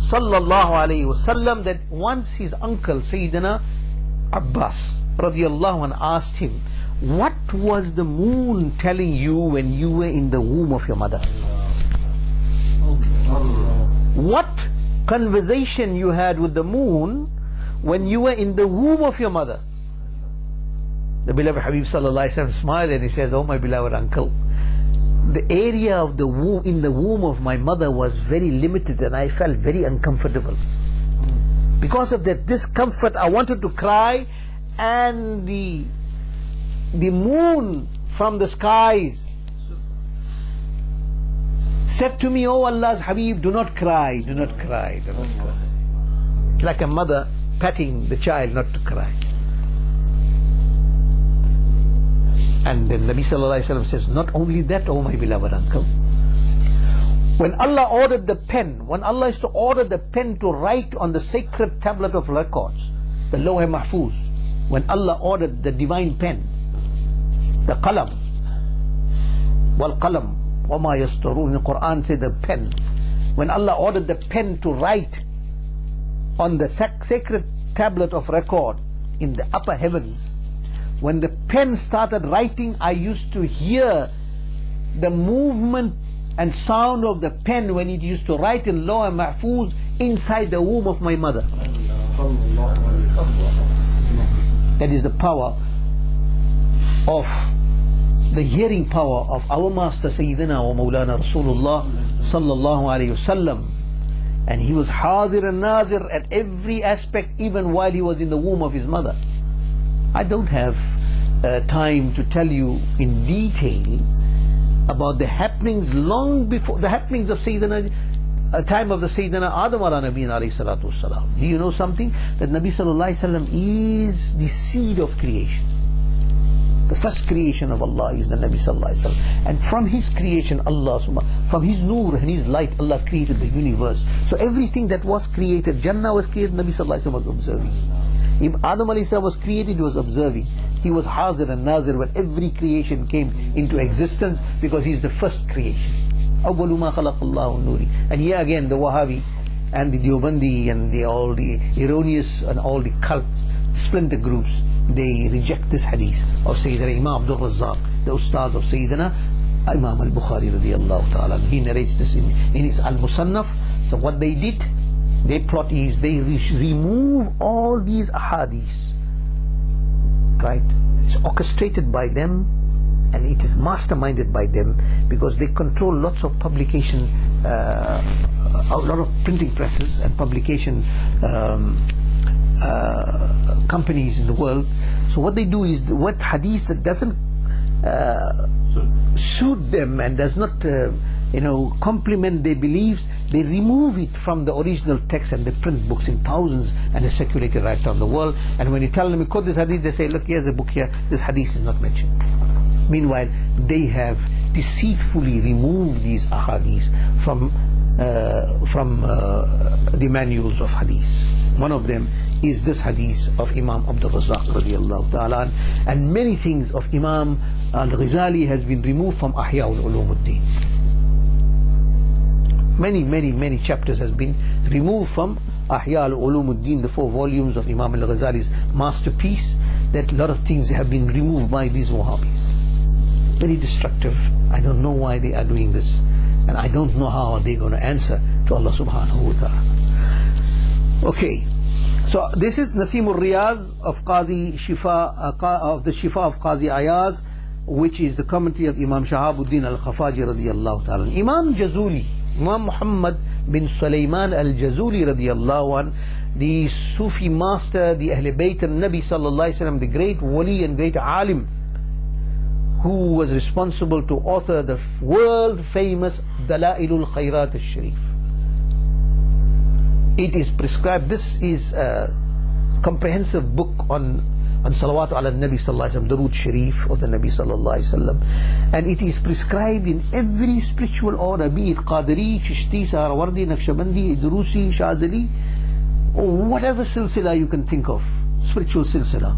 sallallahu alayhi wasallam that once his uncle Sayyidina Abbas radiallahu anhu asked him, what was the moon telling you when you were in the womb of your mother? What conversation you had with the moon when you were in the womb of your mother? The beloved Habib sallallahu alaihi wasallam smiled and he says, oh my beloved uncle, the area of the womb, in the womb of my mother was very limited and I felt very uncomfortable. Because of that discomfort I wanted to cry, and the moon from the skies said to me, oh Allah's Habib, do not cry, do not cry, do not cry. Like a mother patting the child not to cry. And then Nabi sallallahu alaihi wasallam says, not only that, oh my beloved uncle, when Allah ordered the pen, when Allah is to order the pen to write on the sacred tablet of records, the Lawh Mahfuz, when Allah ordered the divine pen, the qalam, wal qalam, wa ma yasturun, the Quran says the pen, when Allah ordered the pen to write on the sacred tablet of record in the upper heavens, when the pen started writing, I used to hear the movement and sound of the pen when it used to write in Lawh Mahfuz inside the womb of my mother. That is the power of the hearing power of our master Sayyidina wa Mawlana Rasulullah sallallahu alayhi wasallam. And he was hadir and nazir at every aspect, even while he was in the womb of his mother. I don't have time to tell you in detail about the happenings long before the happenings of Sayyidina, time of the Sayyidina Adam ala Nabiyina alayhi salatu wasalam. Do you know something? That Nabi sallallahu alayhi wasallam is the seed of creation. The first creation of Allah is the Nabi sallallahu alayhi wasallam. And from his creation, Allah, from his nur and his light, Allah created the universe. So everything that was created, Jannah was created, Nabi sallallahu alayhi wasallam was observing. If Adam alayhi salam was created, he was observing. He was hazir and nazir when every creation came into existence, because he is the first creation. أَوَّلُ مَا خَلَقَ اللَّهُ النُّورِ. And here again the Wahhabi and the Deobandi and all the erroneous and all the cult splinter groups, they reject this hadith of Sayyidina Imam Abdul Razzaq, the Ustad of Sayyidina Imam al-Bukhari radiyallahu ta'ala. He narrates this in his Al-Musannaf. So what they did, their plot is they remove all these ahadith, right? It's orchestrated by them and it is masterminded by them, because they control lots of publication, a lot of printing presses and publication companies in the world. So what they do is, what hadith that doesn't suit them and does not complement their beliefs, they remove it from the original text and they print books in thousands and they circulate it right around the world. And when you tell them, you quote this hadith, they say, look, here's a book here, this hadith is not mentioned. Meanwhile, they have deceitfully removed these ahadith from the manuals of hadith. One of them is this hadith of Imam Abdul Razzaq radiyallahu ta'ala, and many things of Imam al-Ghazali has been removed from Ahya al-Ulumuddin. Many chapters has been removed from Ahya al-Ulumuddin, the 4 volumes of Imam al-Ghazali's masterpiece, that a lot of things have been removed by these Wahhabis. Very destructive. I don't know why they are doing this, and I don't know how they're going to answer to Allah subhanahu wa ta'ala. Okay, so this is Nasimul Riyadh of Qazi Shifa, of the Shifa of Qazi Ayaz, which is the commentary of Imam Shahabuddin al-Khafaji radiyallahu ta'ala. Imam Jazuli, Imam Muhammad bin Sulaiman al-Jazuli radiyallahu an, the Sufi master, the Ahl Bayt al-Nabi sallallahu alayhi wa sallam, the great wali and great alim, who was responsible to author the world famous Dalailul Khairat al-Sharif. It is prescribed, this is a comprehensive book on Salawatu ala Nabi sallallahu alayhi wa sallam, Darood Sharif of the Nabi sallallahu alayhi wa sallam, and it is prescribed in every spiritual order, be it Qadiri, Chishti, Sahrawardi, Naqshbandi, Idrusi, Shazali, or whatever silsila you can think of, spiritual silsila,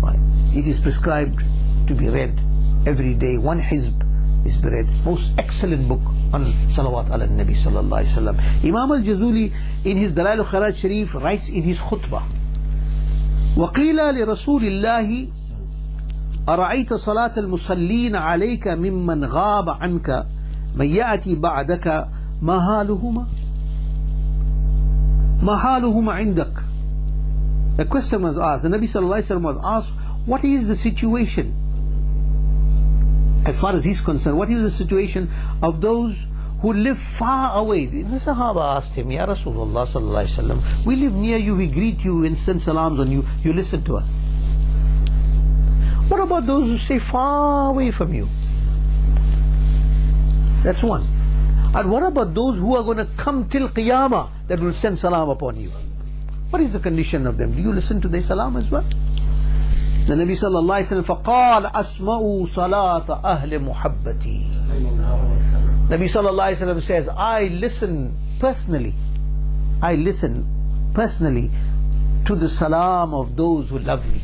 right? It is prescribed to be read every day. One hizb is read. Most excellent book on Salawat ala Nabi sallallahu alayhi wa sallam. Imam al-Jazuli in his Dalail al-Khairaj Sharif writes in his khutbah, وَقِيلَ لِرَسُولِ اللَّهِ أَرَأَيْتَ صَلَاةَ الْمُصَلِّينَ عَلَيْكَ مِمَّنْ غَابَ عَنْكَ مَنْ يَأْتِي بَعْدَكَ مَا حَالُهُمَا عِنْدَكَ. A question was asked. The Nabi Sallallahu Alaihi Wasallam was asked, what is the situation, as far as he's concerned, what is the situation of those who live far away? The Sahaba asked him, Ya Rasulullah Sallallahu Alaihi Wasallam, we live near you, we greet you and send salams on you, you listen to us. What about those who stay far away from you? That's one. And what about those who are going to come till Qiyamah that will send salam upon you? What is the condition of them? Do you listen to their salam as well? The Nabi Sallallahu Alaihi Wasallam فَقَالَ أَسْمَعُوا صَلَاةَ أَهْلِ مُحَبَّتِي. Nabi Sallallahu Alaihi Wasallam says, I listen personally to the salam of those who love me.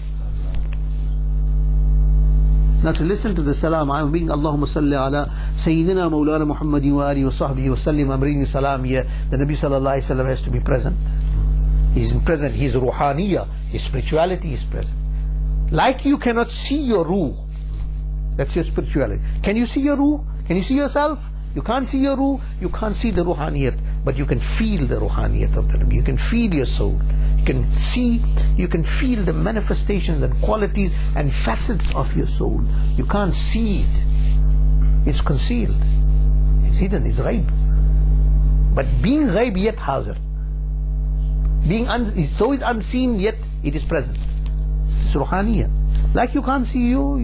Now to listen to the salam, I'm being Allahumma salli ala Sayyidina Mawlana Muhammadin wa alihi wa sahbihi wa sallim. I'm reading salam here. The Nabi Sallallahu Alaihi Wasallam has to be present. He's present. His ruhaniyah, his spirituality is present. Like you cannot see your ruh, that's your spirituality. Can you see your ruh? Can you see yourself? You can't see your ruh, you can't see the ruhaniyat, but you can feel the ruhaniyat of the Nabi. You can feel your soul. You can see, you can feel the manifestations and qualities and facets of your soul. You can't see it. It's concealed. It's hidden. It's ghaib. But being ghaib yet hazir. So is unseen yet it is present. It's ruhaniyah. Like you can't see your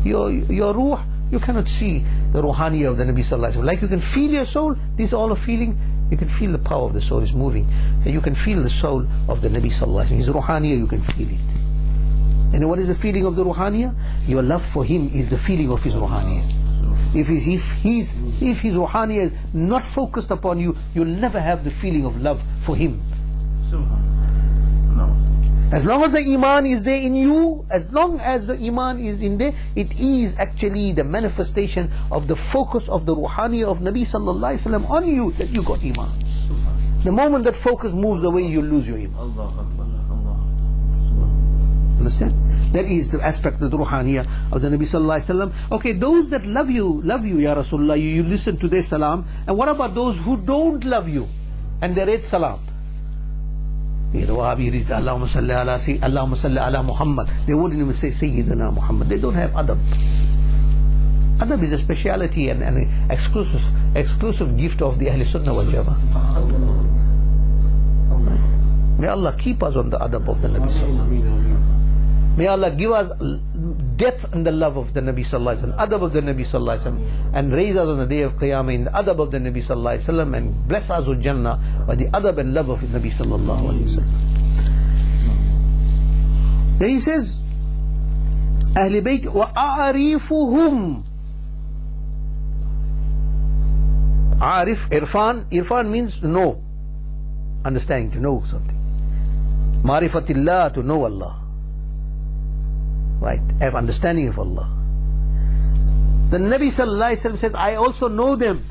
ruh, you cannot see the ruhaniyah of the Nabi Sallallahu Alaihi Wasallam. Like you can feel your soul, this is all a feeling. You can feel the power of the soul is moving. And you can feel the soul of the Nabi Sallallahu Alaihi Wasallam. His ruhaniyah, you can feel it. And what is the feeling of the ruhaniyah? Your love for him is the feeling of his ruhaniyah. If his ruhaniyah is not focused upon you, you'll never have the feeling of love for him. As long as the iman is there in you, as long as the iman is in there, it is actually the manifestation of the focus of the ruhaniyah of Nabi Sallallahu Alaihi Wasallam on you that you got iman. The moment that focus moves away, you lose your iman. Understand? That is the aspect of the ruhaniyah of the Nabi Sallallahu Alaihi Wasallam. Okay, those that love you, Ya Rasulullah, you listen to their salam. And what about those who don't love you and they read salam? The Wahhabi read Allahumma salli ala Muhammad. They wouldn't even say Sayyidina Muhammad. They don't have adab. Adab is a speciality and an exclusive gift of the Ahl Sunnah wal Jama'ah. May Allah keep us on the adab of the Nabi Sallallahu Alaihi Wasallam. May Allah give us death in the love of the Nabi Sallallahu Alaihi Wasallam, adab of the Nabi Sallallahu Alaihi Wasallam, and raise us on the day of Qiyamah in the adab of the Nabi Sallallahu Alaihi Wasallam, and bless us with Jannah by the adab and love of the Nabi Sallallahu Alaihi Wasallam. Then he says, Ahl Bayt wa a'rifuhum. Irfan means to know, understanding, to know something. Marifatillah, to know Allah. Right, have understanding of Allah. The Nabi Sallallahu Alaihi Wasallam says, I also know them.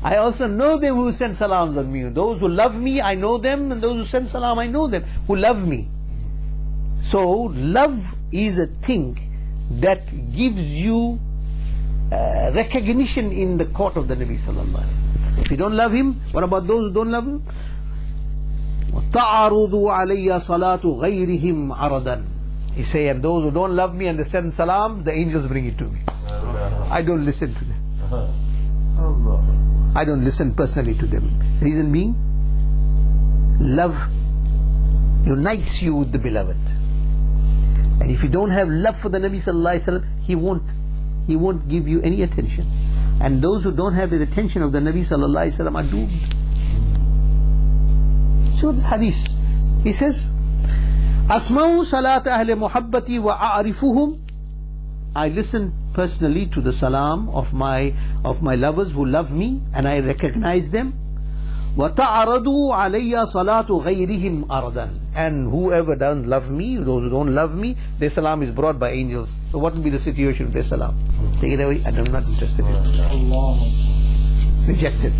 I also know them who send salams on me. Those who love me, I know them, and those who send salam, I know them, who love me. So, love is a thing that gives you recognition in the court of the Nabi Sallallahu Alaihi Wasallam. If you don't love him, what about those who don't love him? تَعَرُضُ عَلَيَّ صَلَاةُ غَيْرِهِمْ عَرَضًا. He say, and those who don't love me and they send salam, the angels bring it to me. I don't listen to them. I don't listen personally to them. Reason being, love unites you with the beloved. And if you don't have love for the Nabi Sallallahu Alaihi Wasallam, he won't give you any attention. And those who don't have the attention of the Nabi Sallallahu Alaihi Wasallam are doomed. So this hadith, he says, Asma'u salat ahli muhabbati wa a'rifuhum. I listen personally to the salam of my lovers who love me, and I recognize them. Wa ta'aradu alayya salatu ghayrihim aradan. And whoever doesn't love me, those who don't love me, their salam is brought by angels. So what will be the situation of their salam? Take it away, and I'm not interested in it. Rejected.